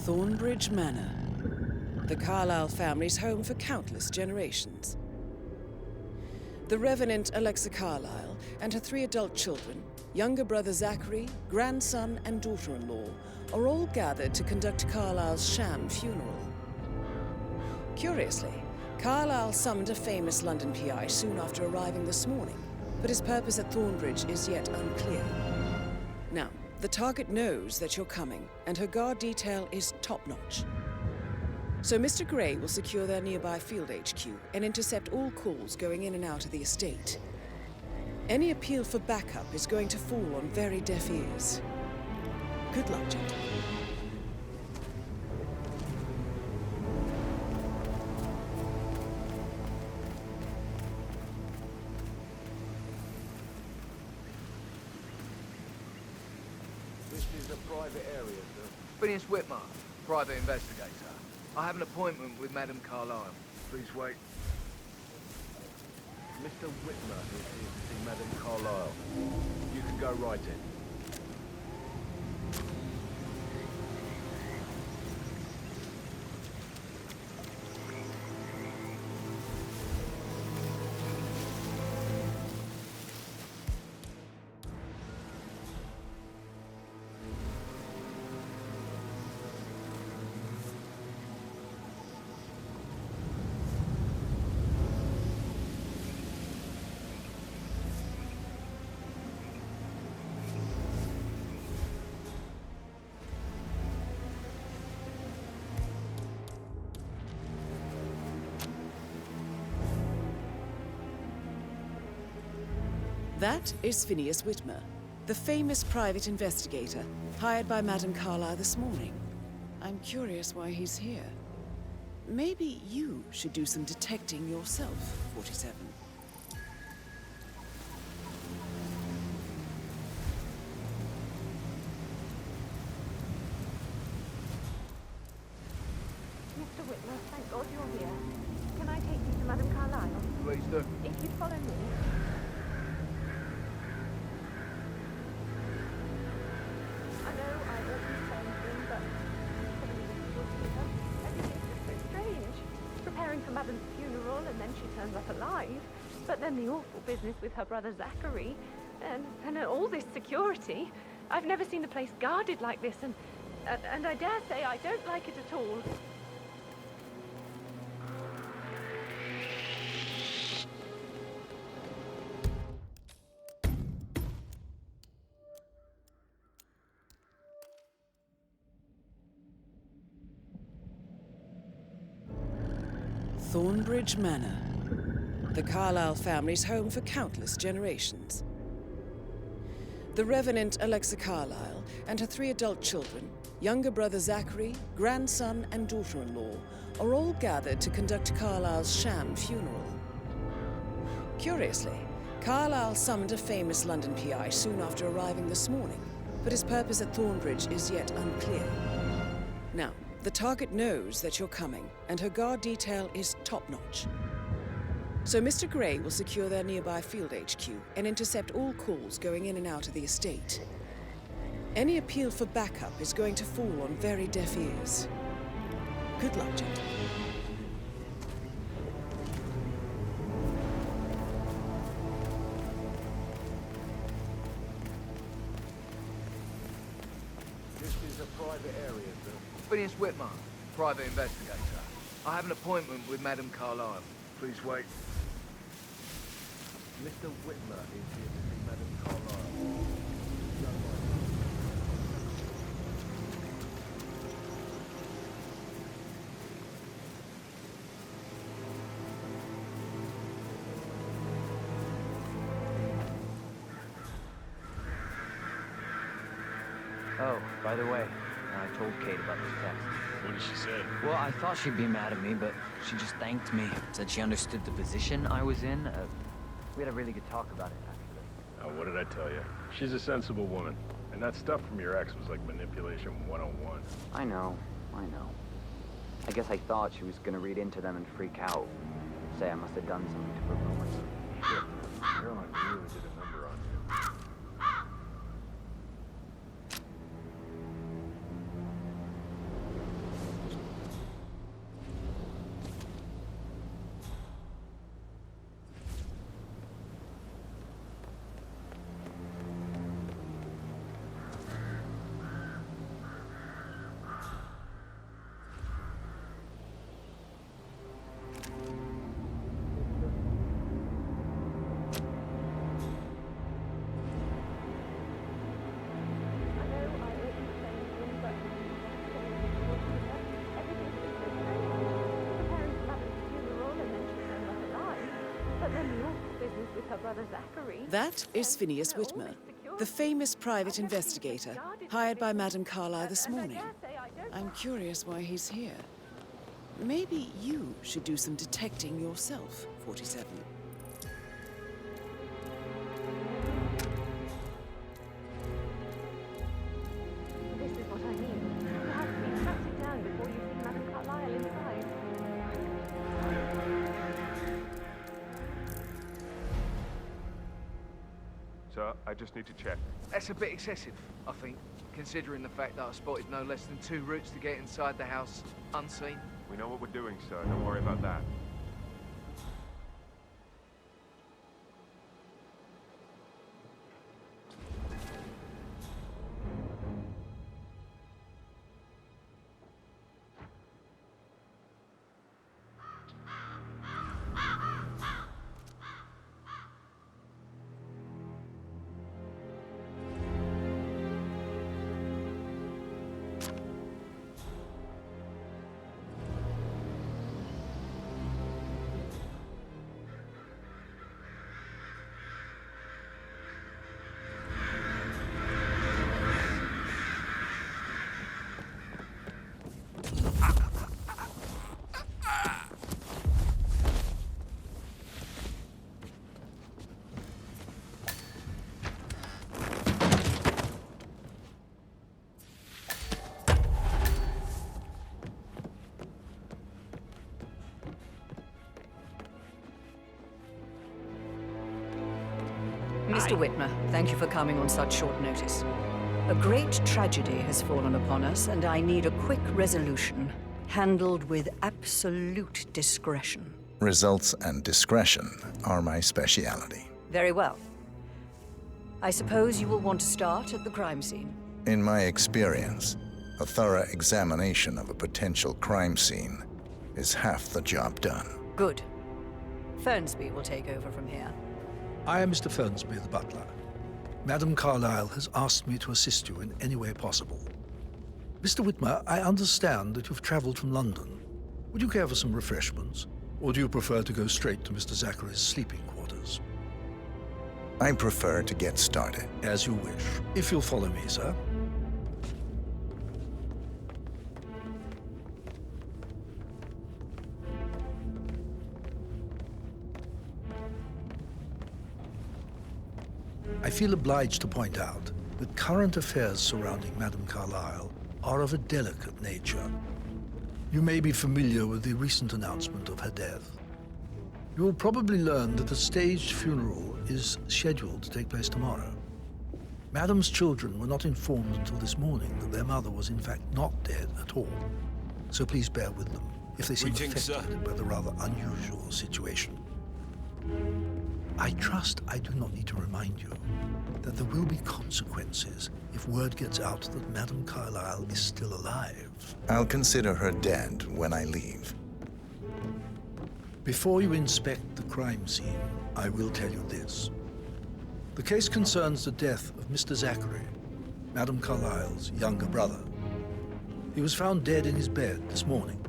Thornbridge Manor, the Carlisle family's home for countless generations. The Revenant Alexa Carlisle and her 3 adult children, younger brother Zachary, grandson and daughter-in-law, are all gathered to conduct Carlisle's sham funeral. Curiously, Carlisle summoned a famous London PI soon after arriving this morning, but his purpose at Thornbridge is yet unclear. Now, the target knows that you're coming, and her guard detail is top-notch. So Mr. Gray will secure their nearby field HQ and intercept all calls going in and out of the estate. Any appeal for backup is going to fall on very deaf ears. Good luck, gentlemen. This is a private area, sir. Phineas HITMAN, private investigator. I have an appointment with Madame Carlisle. Please wait. Mr. Whitmer is here to see Madame Carlisle. You can go right in. That is Phineas Whitmer, the famous private investigator hired by Madame Carlisle this morning. I'm curious why he's here. Maybe you should do some detecting yourself, 47. Mr. Whitmer, thank God you're here. Can I take you to Madame Carlisle? Please do. If you'd follow me. I know I wasn't saying, but probably you'll see her. Everything's just so strange. Preparing for Madame's funeral, and then she turns up alive. But then the awful business with her brother Zachary, and all this security. I've never seen the place guarded like this, and I dare say I don't like it at all. Thornbridge Manor, the Carlisle family's home for countless generations. The Revenant Alexa Carlisle and her 3 adult children, younger brother Zachary, grandson and daughter-in-law, are all gathered to conduct Carlisle's sham funeral. Curiously, Carlisle summoned a famous London PI soon after arriving this morning, but his purpose at Thornbridge is yet unclear. Now, the target knows that you're coming, and her guard detail is top-notch. So Mr. Gray will secure their nearby field HQ and intercept all calls going in and out of the estate. Any appeal for backup is going to fall on very deaf ears. Good luck, gentlemen. This is a private area, sir. Phineas HITMAN, private investigator. I have an appointment with Madame Carlisle. Please wait. Mr. Whitmer is here to see Madame Carlisle. Go right in. Oh, by the way, I told Kate about this text. What did she say? Well, I thought she'd be mad at me, but she just thanked me. Said she understood the position I was in. We had a really good talk about it, actually. Oh, what did I tell you? She's a sensible woman. And that stuff from your ex was like manipulation 101. I know. I guess I thought she was gonna read into them and freak out. Say I must have done something to provoke her. Shit, Caroline really did a number on you. brother Zachary. That is Phineas They're Whitmer, always secure. the famous private I definitely think investigator it's guarded hired by security. Madame Carlyle this And I morning. dare say I don't I'm mind. curious why he's here. Maybe you should do some detecting yourself, 47. This is what I mean. You have to be tracked down before you see Madame Carlyle inside. So, I just need to check. That's a bit excessive, I think, considering the fact that I spotted no less than 2 routes to get inside the house unseen. We know what we're doing, sir. Don't worry about that. Mr. Whitmer, thank you for coming on such short notice. A great tragedy has fallen upon us, and I need a quick resolution, handled with absolute discretion. Results and discretion are my speciality. Very well. I suppose you will want to start at the crime scene. In my experience, a thorough examination of a potential crime scene is half the job done. Good. Fernsby will take over from here. I am Mr. Fernsby, the butler. Madame Carlyle has asked me to assist you in any way possible. Mr. Whitmer, I understand that you've traveled from London. Would you care for some refreshments? Or do you prefer to go straight to Mr. Zachary's sleeping quarters? I prefer to get started. As you wish. If you'll follow me, sir. I feel obliged to point out that current affairs surrounding Madame Carlyle are of a delicate nature. You may be familiar with the recent announcement of her death. You will probably learn that a staged funeral is scheduled to take place tomorrow. Madame's children were not informed until this morning that their mother was in fact not dead at all. So please bear with them if they seem affected by the rather unusual situation. I trust I do not need to remind you that there will be consequences if word gets out that Madame Carlyle is still alive. I'll consider her dead when I leave. Before you inspect the crime scene, I will tell you this. The case concerns the death of Mr. Zachary, Madame Carlyle's younger brother. He was found dead in his bed this morning.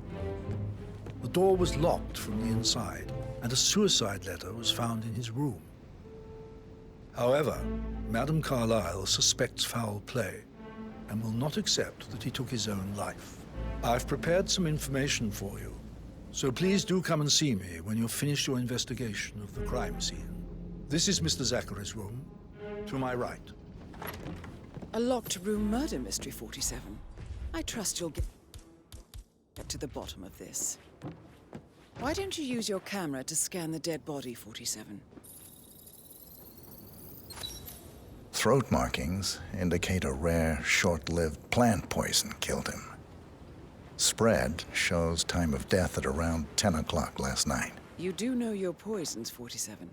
The door was locked from the inside, and a suicide letter was found in his room. However, Madame Carlyle suspects foul play and will not accept that he took his own life. I've prepared some information for you, so please do come and see me when you've finished your investigation of the crime scene. This is Mr. Zachary's room, to my right. A locked room murder mystery, 47. I trust you'll get to the bottom of this. Why don't you use your camera to scan the dead body, 47? Throat markings indicate a rare, short-lived plant poison killed him. Spread shows time of death at around 10 o'clock last night. You do know your poisons, 47.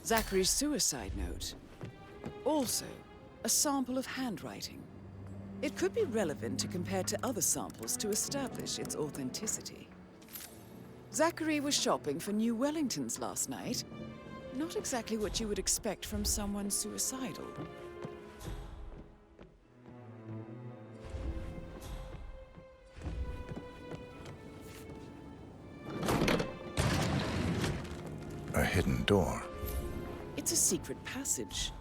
Zachary's suicide note. Also, a sample of handwriting. It could be relevant to compare to other samples to establish its authenticity. Zachary was shopping for new Wellingtons last night. Not exactly what you would expect from someone suicidal. A hidden door. It's a secret passage.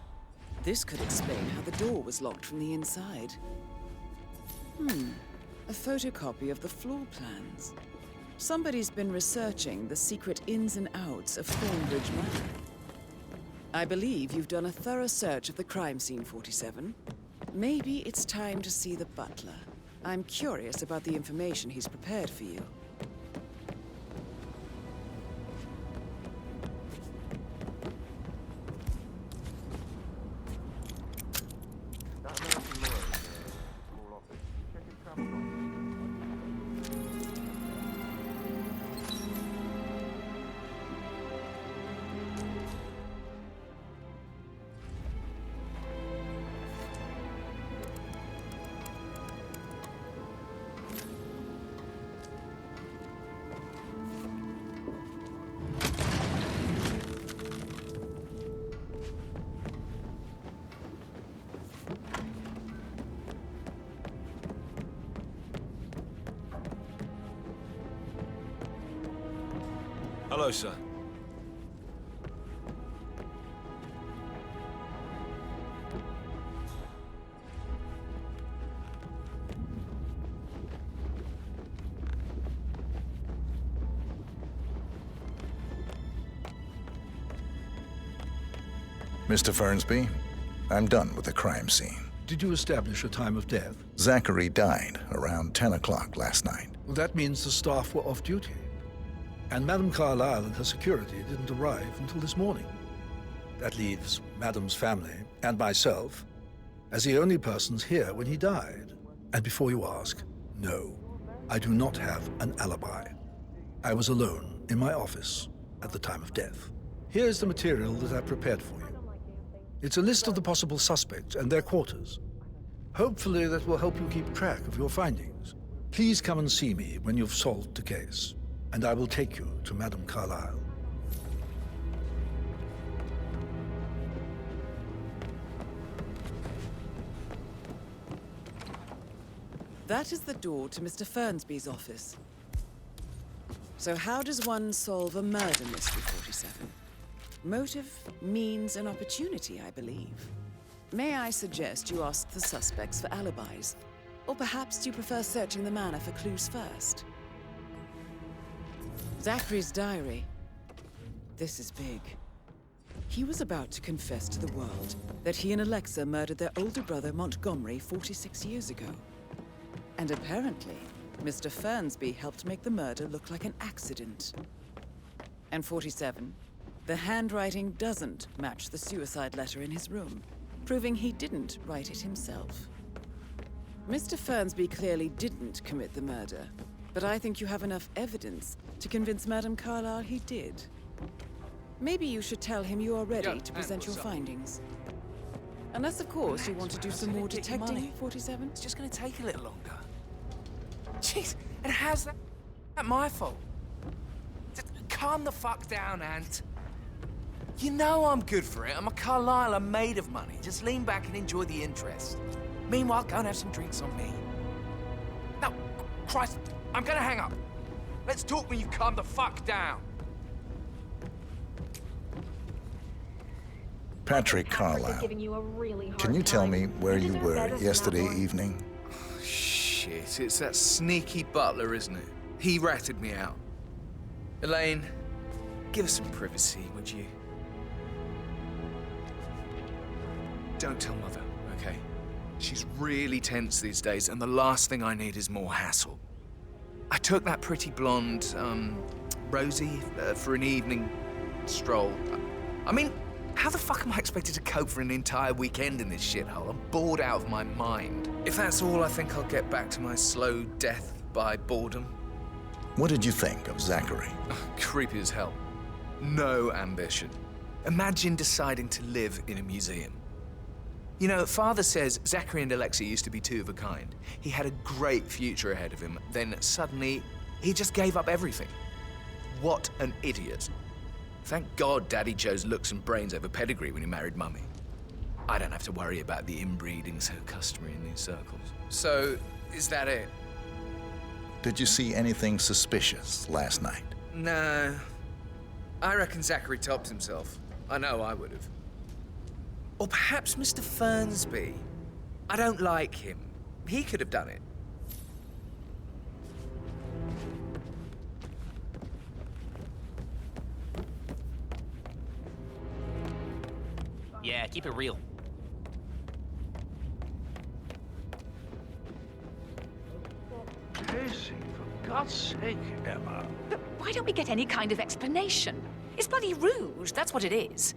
This could explain how the door was locked from the inside. A photocopy of the floor plans. Somebody's been researching the secret ins and outs of Thornbridge Manor. I believe you've done a thorough search of the crime scene, 47. Maybe it's time to see the butler. I'm curious about the information he's prepared for you. Hello, sir. Mr. Fernsby, I'm done with the crime scene. Did you establish a time of death? Zachary died around 10 o'clock last night. Well, that means the staff were off duty. And Madame Carlyle and her security didn't arrive until this morning. That leaves Madame's family and myself as the only persons here when he died. And before you ask, no, I do not have an alibi. I was alone in my office at the time of death. Here's the material that I prepared for you. It's a list of the possible suspects and their quarters. Hopefully that will help you keep track of your findings. Please come and see me when you've solved the case, and I will take you to Madame Carlyle. That is the door to Mr. Fernsby's office. So how does one solve a murder mystery, 47? Motive, means, and opportunity, I believe. May I suggest you ask the suspects for alibis? Or perhaps do you prefer searching the manor for clues first? Zachary's diary. This is big. He was about to confess to the world that he and Alexa murdered their older brother Montgomery 46 years ago. And apparently, Mr. Fernsby helped make the murder look like an accident. And 47, the handwriting doesn't match the suicide letter in his room, proving he didn't write it himself. Mr. Fernsby clearly didn't commit the murder, but I think you have enough evidence to convince Madame Carlyle he did. Maybe you should tell him you are ready to present your findings. Unless, of course, you want to do some more detecting, 47? It's just going to take a little longer. Jeez, and how's that my fault? Just calm the fuck down, Ant. You know I'm good for it. I'm a Carlyle. I'm made of money. Just lean back and enjoy the interest. Meanwhile, go and have some drinks on me. No, Christ, I'm going to hang up. Let's talk when you calm the fuck down. Patrick Carlyle, can you tell me where you were yesterday evening? Shit, it's that sneaky butler, isn't it? He ratted me out. Elaine, give us some privacy, would you? Don't tell Mother, okay? She's really tense these days, and the last thing I need is more hassle. I took that pretty blonde, Rosie, for an evening stroll. I mean, how the fuck am I expected to cope for an entire weekend in this shithole? I'm bored out of my mind. If that's all, I think I'll get back to my slow death by boredom. What did you think of Zachary? Creepy as hell. No ambition. Imagine deciding to live in a museum. You know, Father says Zachary and Alexa used to be two of a kind. He had a great future ahead of him, then suddenly he just gave up everything. What an idiot. Thank God Daddy chose looks and brains over pedigree when he married Mummy. I don't have to worry about the inbreeding so customary in these circles. So, is that it? Did you see anything suspicious last night? No. I reckon Zachary tops himself. I know I would have. Or perhaps Mr. Fernsby. I don't like him. He could have done it. Yeah, keep it real. Casey, for God's sake, Emma. But why don't we get any kind of explanation? It's bloody rude, that's what it is.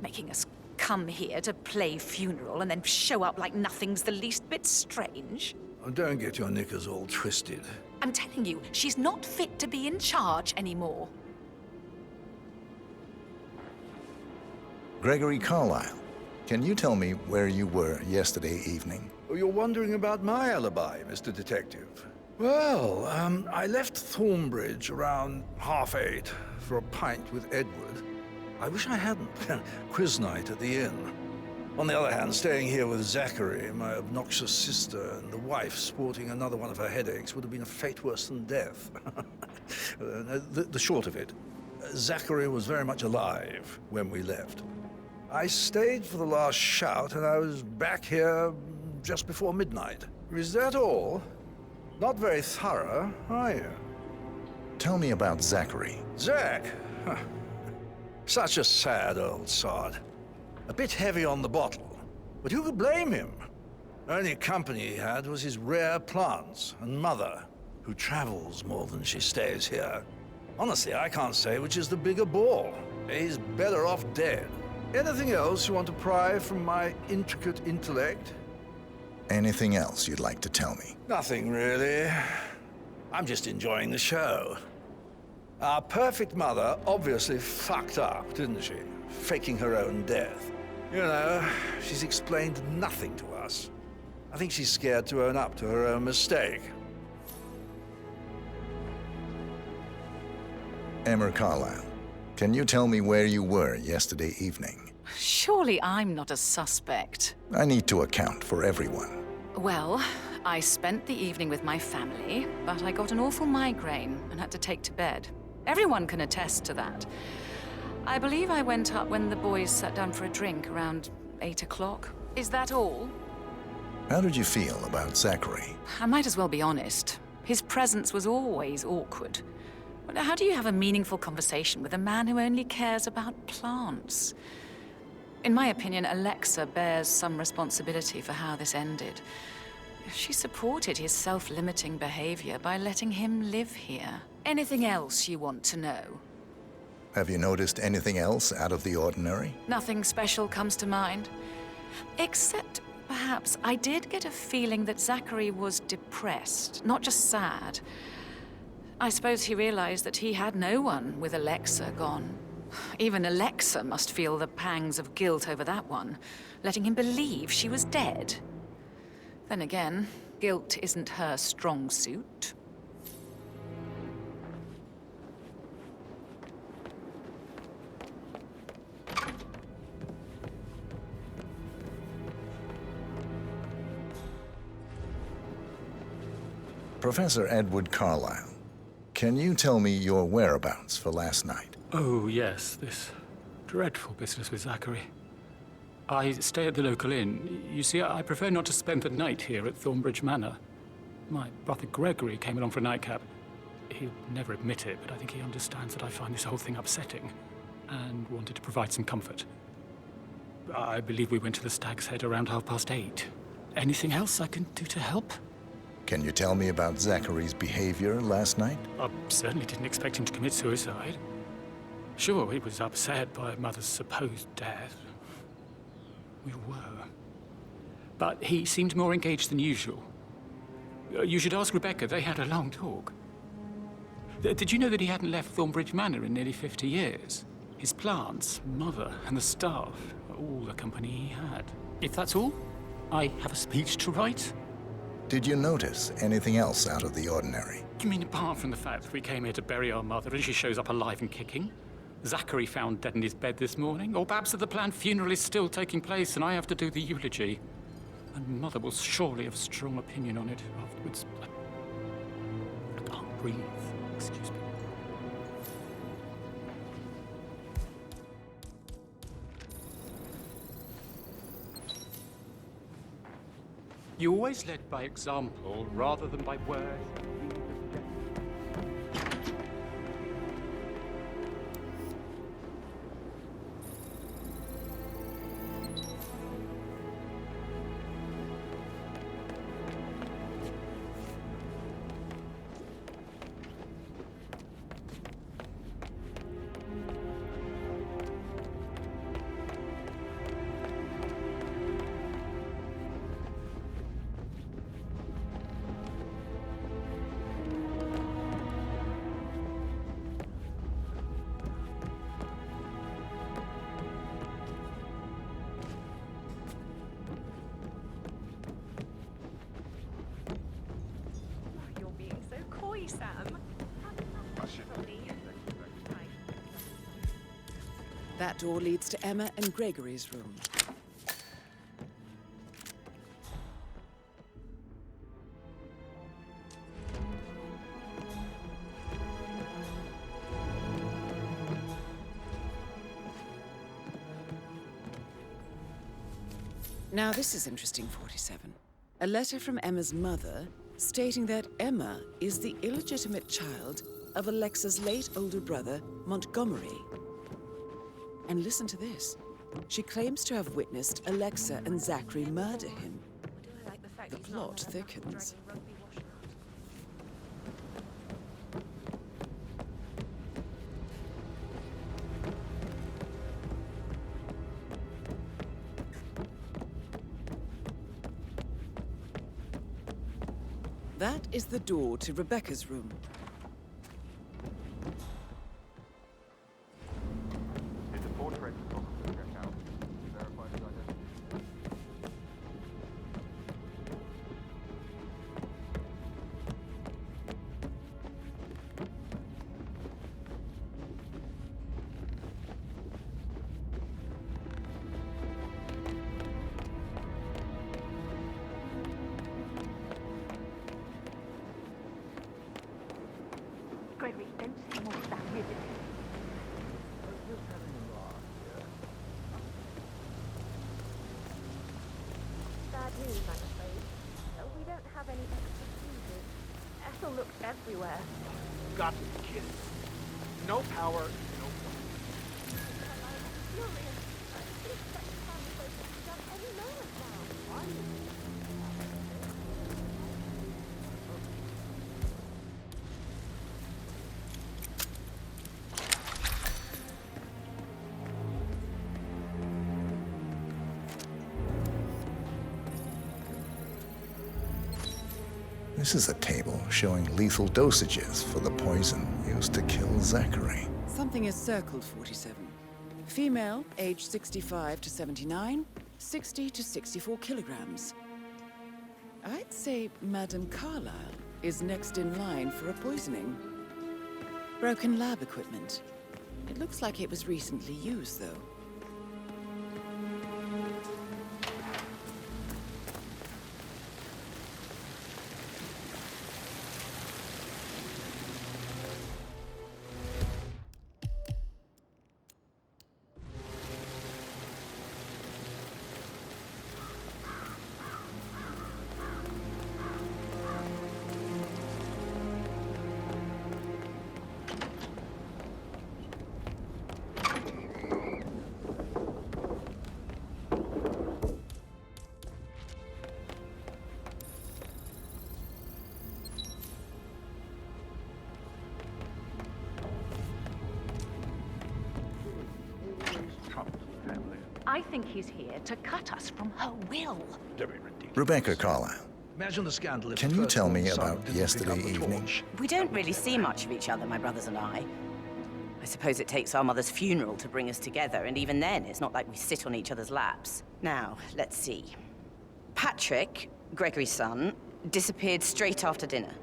Making us come here to play funeral and then show up like nothing's the least bit strange. Oh, don't get your knickers all twisted. I'm telling you, she's not fit to be in charge anymore. Gregory Carlyle, can you tell me where you were yesterday evening? Oh, you're wondering about my alibi, Mr. Detective. Well, I left Thornbridge around 8:30 for a pint with Edward. I wish I hadn't. Quiz night at the inn. On the other hand, staying here with Zachary, my obnoxious sister, and the wife sporting another one of her headaches would have been a fate worse than death. The short of it, Zachary was very much alive when we left. I stayed for the last shout, and I was back here just before midnight. Is that all? Not very thorough, are you? Tell me about Zachary. Zach? Huh. Such a sad old sod. A bit heavy on the bottle, but who could blame him? Only company he had was his rare plants and mother, who travels more than she stays here. Honestly, I can't say which is the bigger ball. He's better off dead. Anything else you want to pry from my intricate intellect? Anything else you'd like to tell me? Nothing, really. I'm just enjoying the show. Our perfect mother obviously fucked up, didn't she? Faking her own death. You know, she's explained nothing to us. I think she's scared to own up to her own mistake. Emma Carlyle, can you tell me where you were yesterday evening? Surely I'm not a suspect. I need to account for everyone. Well, I spent the evening with my family, but I got an awful migraine and had to take to bed. Everyone can attest to that. I believe I went up when the boys sat down for a drink around 8 o'clock. Is that all? How did you feel about Zachary? I might as well be honest. His presence was always awkward. How do you have a meaningful conversation with a man who only cares about plants? In my opinion, Alexa bears some responsibility for how this ended. She supported his self-limiting behavior by letting him live here. Anything else you want to know? Have you noticed anything else out of the ordinary? Nothing special comes to mind. Except, perhaps, I did get a feeling that Zachary was depressed, not just sad. I suppose he realized that he had no one with Alexa gone. Even Alexa must feel the pangs of guilt over that one, letting him believe she was dead. Then again, guilt isn't her strong suit. Professor Edward Carlyle, can you tell me your whereabouts for last night? Oh, yes, this dreadful business with Zachary. I stay at the local inn. You see, I prefer not to spend the night here at Thornbridge Manor. My brother Gregory came along for a nightcap. He'll never admit it, but I think he understands that I find this whole thing upsetting and wanted to provide some comfort. I believe we went to the Stag's Head around 8:30. Anything else I can do to help? Can you tell me about Zachary's behavior last night? I certainly didn't expect him to commit suicide. Sure, he was upset by Mother's supposed death. We were. But he seemed more engaged than usual. You should ask Rebecca. They had a long talk. Did you know that he hadn't left Thornbridge Manor in nearly 50 years? His plants, Mother, and the staff, all the company he had. If that's all, I have a speech to write. Did you notice anything else out of the ordinary? You mean apart from the fact that we came here to bury our mother and she shows up alive and kicking? Zachary found dead in his bed this morning, or perhaps that the planned funeral is still taking place and I have to do the eulogy. And Mother will surely have a strong opinion on it afterwards. I can't breathe. Excuse me. You always led by example rather than by words. Sam. That door leads to Emma and Gregory's room. Now this is interesting, 47. A letter from Emma's mother stating that Emma is the illegitimate child of Alexa's late older brother, Montgomery. And listen to this. She claims to have witnessed Alexa and Zachary murder him. The plot thickens. That is the door to Rebecca's room. It's a portrait photographer check out. Verify his identity. Gregory, don't say more of that, will you? Bad news, I'm afraid. We don't have any extra fuses. Ethel looked everywhere. Got to be kidding. No power, no point. Furious. This second time we're supposed to be done any moment now. Why? This is a table showing lethal dosages for the poison used to kill Zachary. Something is circled, 47. Female, age 65 to 79, 60 to 64 kilograms. I'd say Madame Carlyle is next in line for a poisoning. Broken lab equipment. It looks like it was recently used, though. I think he's here to cut us from her will. Rebecca Carlyle, Imagine the scandal if can the you first tell born me son about didn't pick yesterday up the evening? torch. We don't really see much of each other, my brothers and I. I suppose it takes our mother's funeral to bring us together, and even then, it's not like we sit on each other's laps. Now, let's see. Patrick, Gregory's son, disappeared straight after dinner.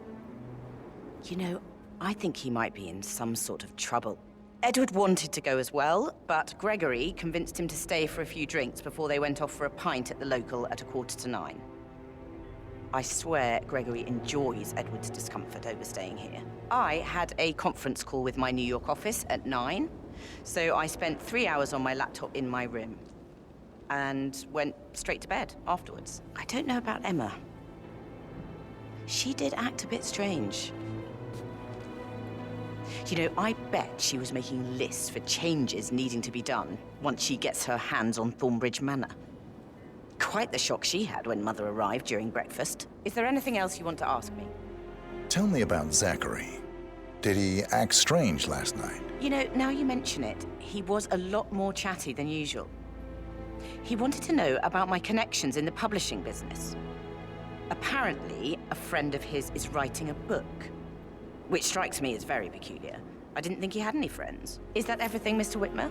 You know, I think he might be in some sort of trouble. Edward wanted to go as well, but Gregory convinced him to stay for a few drinks before they went off for a pint at the local at 9:15. I swear Gregory enjoys Edward's discomfort over staying here. I had a conference call with my New York office at 9, so I spent 3 hours on my laptop in my room and went straight to bed afterwards. I don't know about Emma. She did act a bit strange. You know, I bet she was making lists for changes needing to be done once she gets her hands on Thornbridge Manor. Quite the shock she had when Mother arrived during breakfast. Is there anything else you want to ask me? Tell me about Zachary. Did he act strange last night? You know, now you mention it, he was a lot more chatty than usual. He wanted to know about my connections in the publishing business. Apparently, a friend of his is writing a book, which strikes me as very peculiar. I didn't think he had any friends. Is that everything, Mr. Whitmer?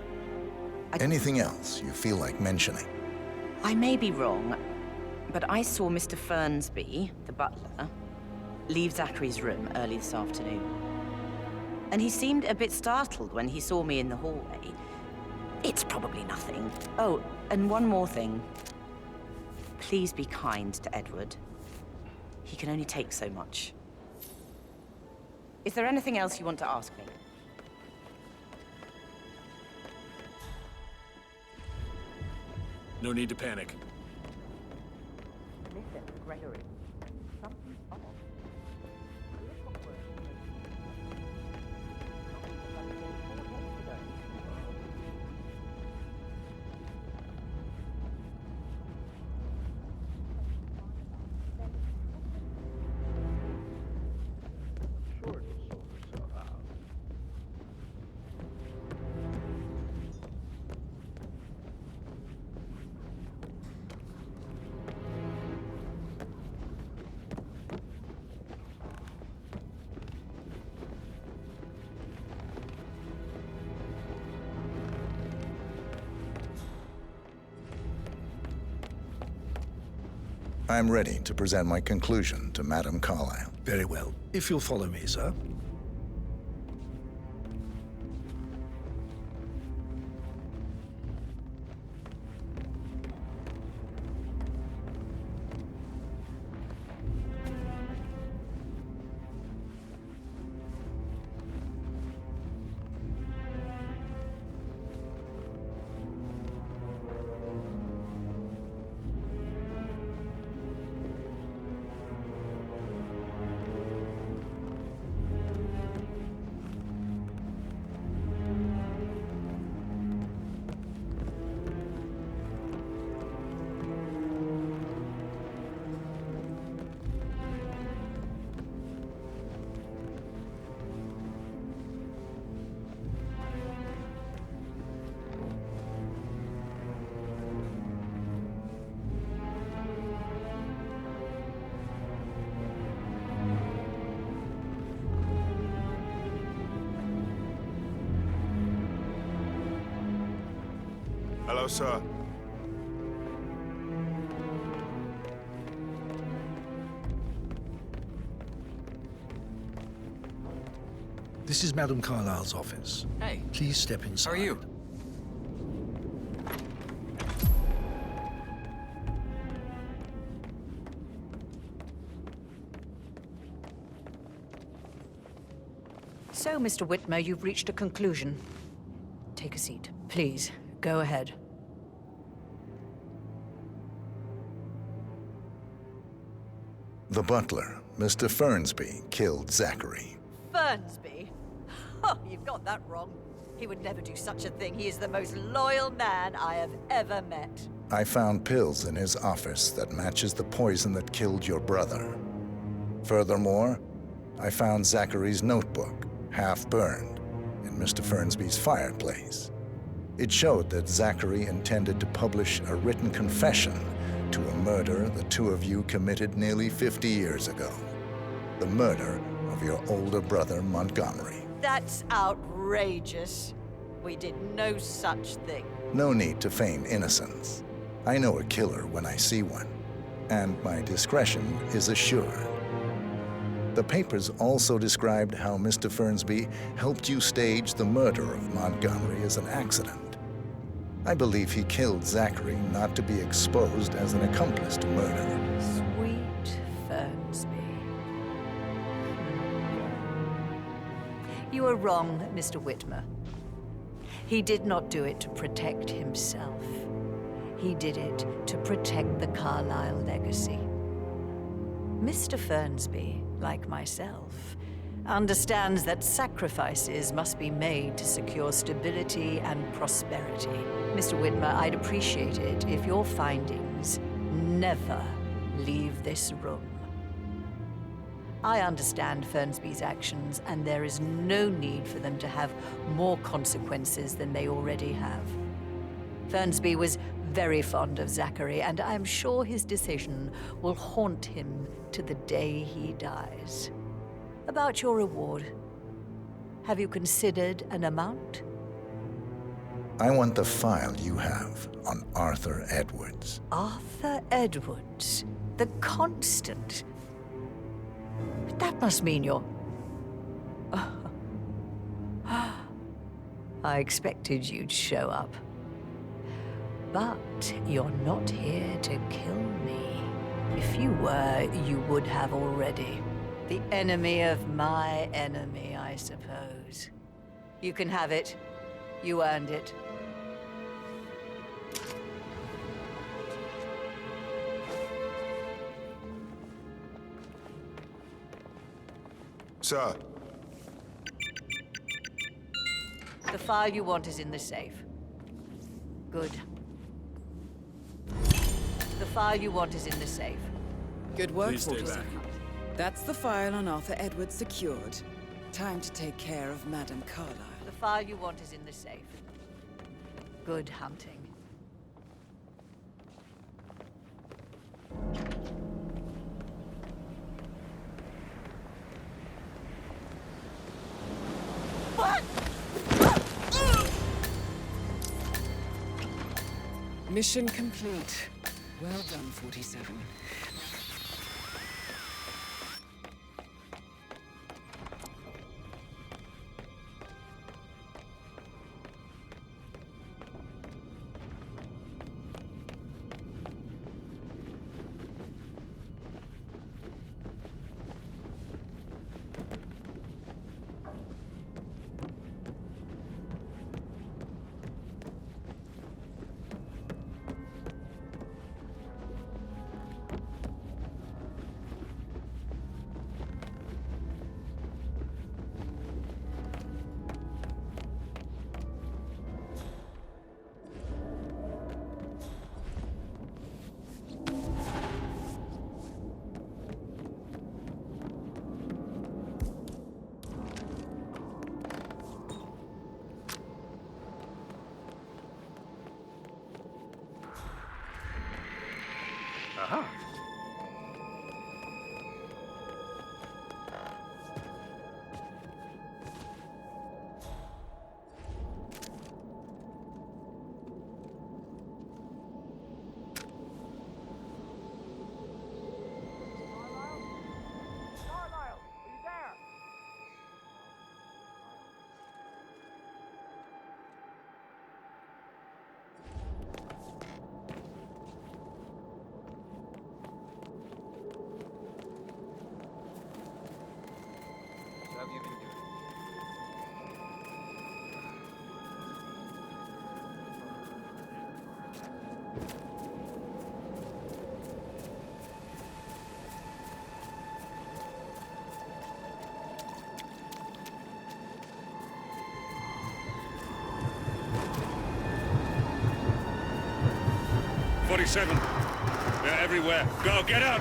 Anything else you feel like mentioning? I may be wrong, but I saw Mr. Fernsby, the butler, leave Zachary's room early this afternoon. And he seemed a bit startled when he saw me in the hallway. It's probably nothing. Oh, and one more thing. Please be kind to Edward. He can only take so much. Is there anything else you want to ask me? No need to panic. Listen, Gregory. Something's off. I'm ready to present my conclusion to Madame Carlyle. Very well. If you'll follow me, sir. Hello, sir. This is Madame Carlyle's office. Hey. Please step inside. How are you? So, Mr. Whitmer, you've reached a conclusion. Take a seat. Please, go ahead. The butler, Mr. Fernsby, killed Zachary. Fernsby? Oh, you've got that wrong. He would never do such a thing. He is the most loyal man I have ever met. I found pills in his office that matches the poison that killed your brother. Furthermore, I found Zachary's notebook, half burned, in Mr. Fernsby's fireplace. It showed that Zachary intended to publish a written confession to a murder the two of you committed nearly 50 years ago. The murder of your older brother, Montgomery. That's outrageous. We did no such thing. No need to feign innocence. I know a killer when I see one, and my discretion is assured. The papers also described how Mr. Fernsby helped you stage the murder of Montgomery as an accident. I believe he killed Zachary not to be exposed as an accomplice to murder. Sweet Fernsby. You are wrong, Mr. Whitmer. He did not do it to protect himself. He did it to protect the Carlyle legacy. Mr. Fernsby, like myself, understands that sacrifices must be made to secure stability and prosperity. Mr. Whitmer, I'd appreciate it if your findings never leave this room. I understand Fernsby's actions, and there is no need for them to have more consequences than they already have. Fernsby was very fond of Zachary, and I'm sure his decision will haunt him to the day he dies. About your reward, have you considered an amount? I want the file you have on Arthur Edwards. Arthur Edwards, the Constant. But that must mean you're... I expected you'd show up. But you're not here to kill me. If you were, you would have already. The enemy of my enemy, I suppose. You can have it. You earned it. Sir. The file you want is in the safe. Good. The file you want is in the safe. Good work, Please stay Fortison. back. That's the file on Arthur Edwards secured. Time to take care of Madame Carlyle. The file you want is in the safe. Good hunting. What? Mission complete. Well done, 47. Aha. How have you been doing? "47. They're everywhere. Go, get out!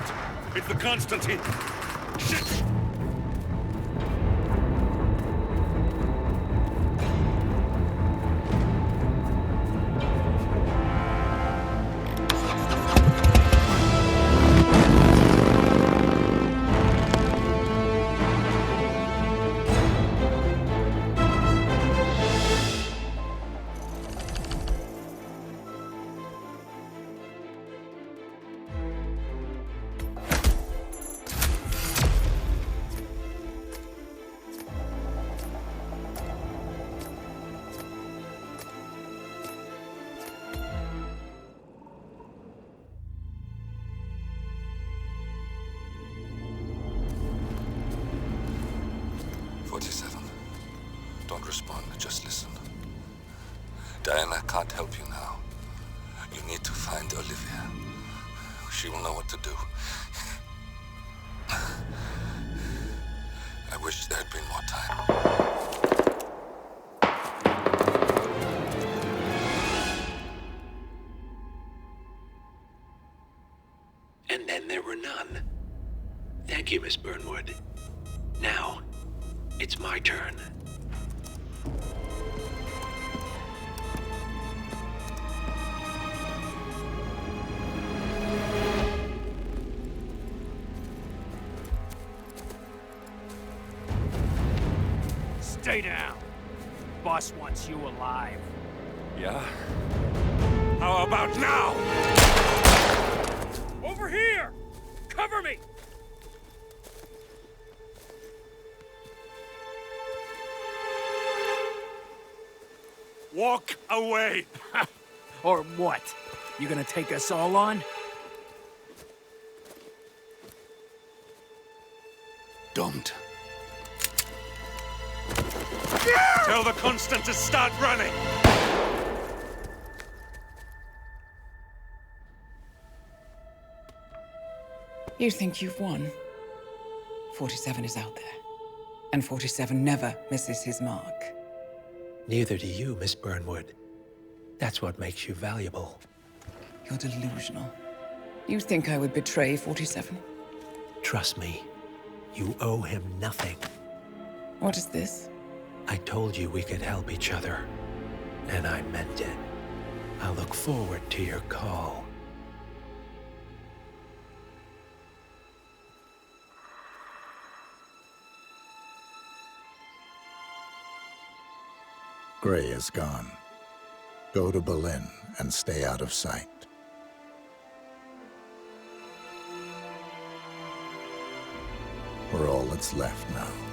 It's the Constantine. Shit! Just listen. Diana can't help you now. You need to find Olivia. She will know what to do. I wish there had been more time. And then there were none. Thank you, Miss Burnwood. Now, it's my turn. Stay down. Boss wants you alive. Yeah? How about now? Over here! Cover me! Walk away! Or what? You gonna take us all on? Don't. Tell the Constant to start running! You think you've won? 47 is out there. And 47 never misses his mark. Neither do you, Miss Burnwood. That's what makes you valuable. You're delusional. You think I would betray 47? Trust me, you owe him nothing. What is this? I told you we could help each other, and I meant it. I'll look forward to your call. Gray is gone. Go to Berlin and stay out of sight. We're all that's left now.